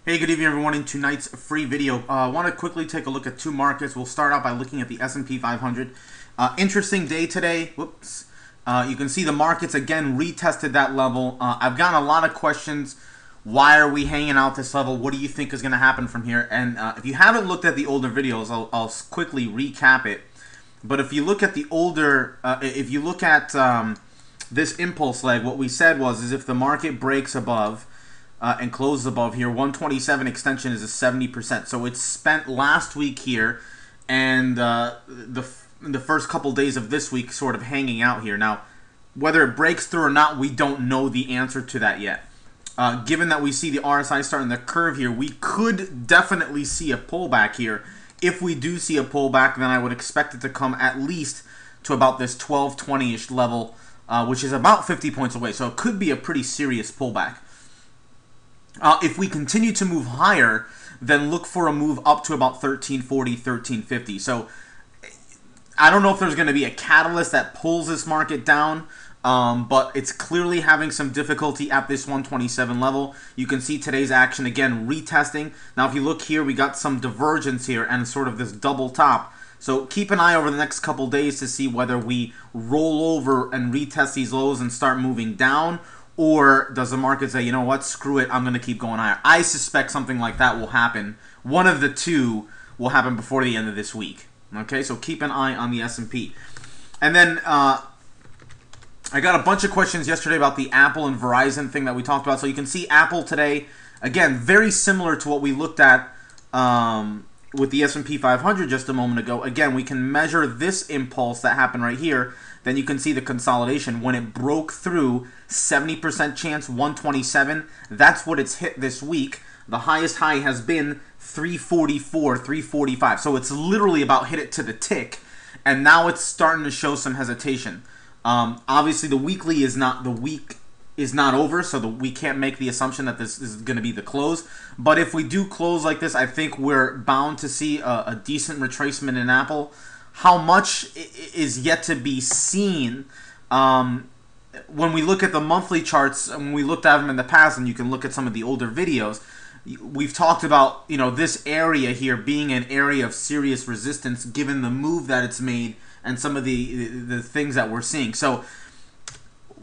Hey, good evening everyone. In tonight's free video, I want to quickly take a look at two markets. We'll start out by looking at the S&P 500. Interesting day today. Whoops. You can see the markets again retested that level. I've gotten a lot of questions. Why are we hanging out this level? What do you think is going to happen from here? And if you haven't looked at the older videos, I'll quickly recap it. But if you look at the older, if you look at this impulse leg, what we said was if the market breaks above and closes above here, 127 extension is a 70%. So it's spent last week here and the first couple days of this week sort of hanging out here. Now, whether it breaks through or not, we don't know the answer to that yet. Given that we see the RSI starting the curve here, we could definitely see a pullback here. If we do see a pullback, then I would expect it to come at least to about this 1220-ish level, which is about 50 points away. So it could be a pretty serious pullback. If we continue to move higher, then look for a move up to about 1340, 1350. So I don't know if there's going to be a catalyst that pulls this market down, but it's clearly having some difficulty at this 127 level. You can see today's action again retesting. Now if you look here, we got some divergence here and sort of this double top. So keep an eye over the next couple days to see whether we roll over and retest these lows and start moving down, or does the market say, you know what, screw it, I'm going to keep going higher. I suspect something like that will happen. One of the two will happen before the end of this week. Okay, so keep an eye on the S&P. And then I got a bunch of questions yesterday about the Apple and Verizon thing that we talked about. So you can see Apple today, again, very similar to what we looked at with the S&P 500 just a moment ago. Again, we can measure this impulse that happened right here. Then you can see the consolidation. When it broke through, 70% chance, 127. That's what it's hit this week. The highest high has been 344, 345. So it's literally about hit it to the tick. And now it's starting to show some hesitation. Obviously, the weekly is not over, so we can't make the assumption that this is going to be the close. But if we do close like this, I think we're bound to see a decent retracement in Apple. How much is yet to be seen. When we look at the monthly charts, and when we looked at them in the past, and you can look at some of the older videos, we've talked about, you know, this area here being an area of serious resistance given the move that it's made and some of the things that we're seeing. So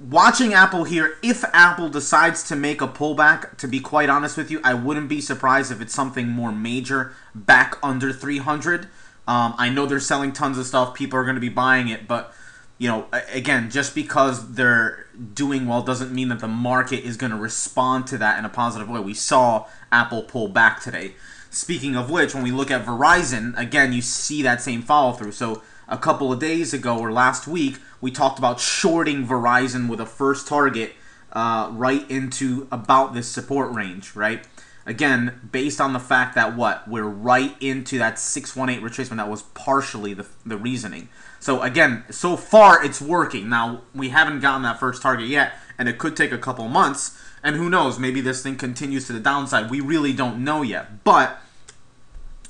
watching Apple here, if Apple decides to make a pullback, to be quite honest with you, I wouldn't be surprised if it's something more major back under 300. I know they're selling tons of stuff. People are going to be buying it. But, you know, again, just because they're doing well doesn't mean that the market is going to respond to that in a positive way. We saw Apple pull back today. Speaking of which, when we look at Verizon, again, you see that same follow-through. So a couple of days ago or last week, we talked about shorting Verizon with a first target right into about this support range, right? Again, based on the fact that we're right into that 618 retracement. That was partially the reasoning. So again, so far it's working. Now, we haven't gotten that first target yet, and it could take a couple months. And who knows, maybe this thing continues to the downside. We really don't know yet. But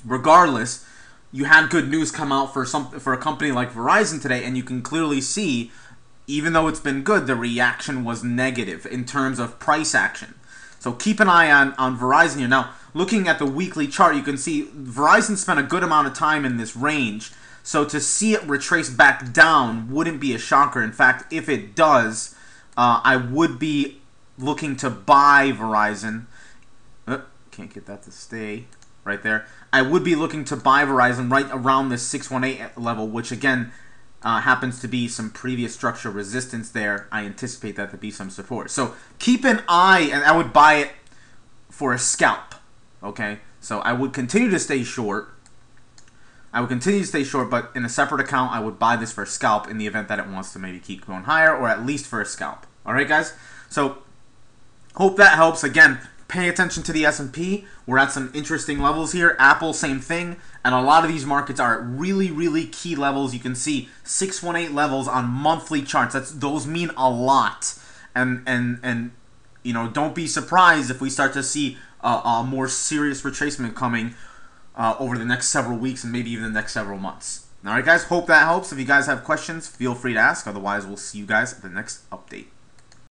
regardless, you had good news come out for a company like Verizon today, and you can clearly see, even though it's been good, the reaction was negative in terms of price action. So keep an eye on Verizon here. Now, looking at the weekly chart, you can see Verizon spent a good amount of time in this range. So to see it retrace back down wouldn't be a shocker. In fact, if it does, I would be looking to buy Verizon. Can't get that to stay right there. I would be looking to buy Verizon right around this 618 level, which again happens to be some previous structural resistance there. I anticipate that to be some support. So keep an eye, and I would buy it for a scalp. Okay, so I would continue to stay short. But in a separate account, I would buy this for a scalp in the event that it wants to maybe keep going higher, or at least for a scalp. All right, guys. So hope that helps. Again, pay attention to the S&P. We're at some interesting levels here. Apple, same thing. And a lot of these markets are at really, really key levels. You can see 618 levels on monthly charts. Those mean a lot. And you know, don't be surprised if we start to see a more serious retracement coming over the next several weeks and maybe even the next several months. All right, guys. Hope that helps. If you guys have questions, feel free to ask. Otherwise, we'll see you guys at the next update.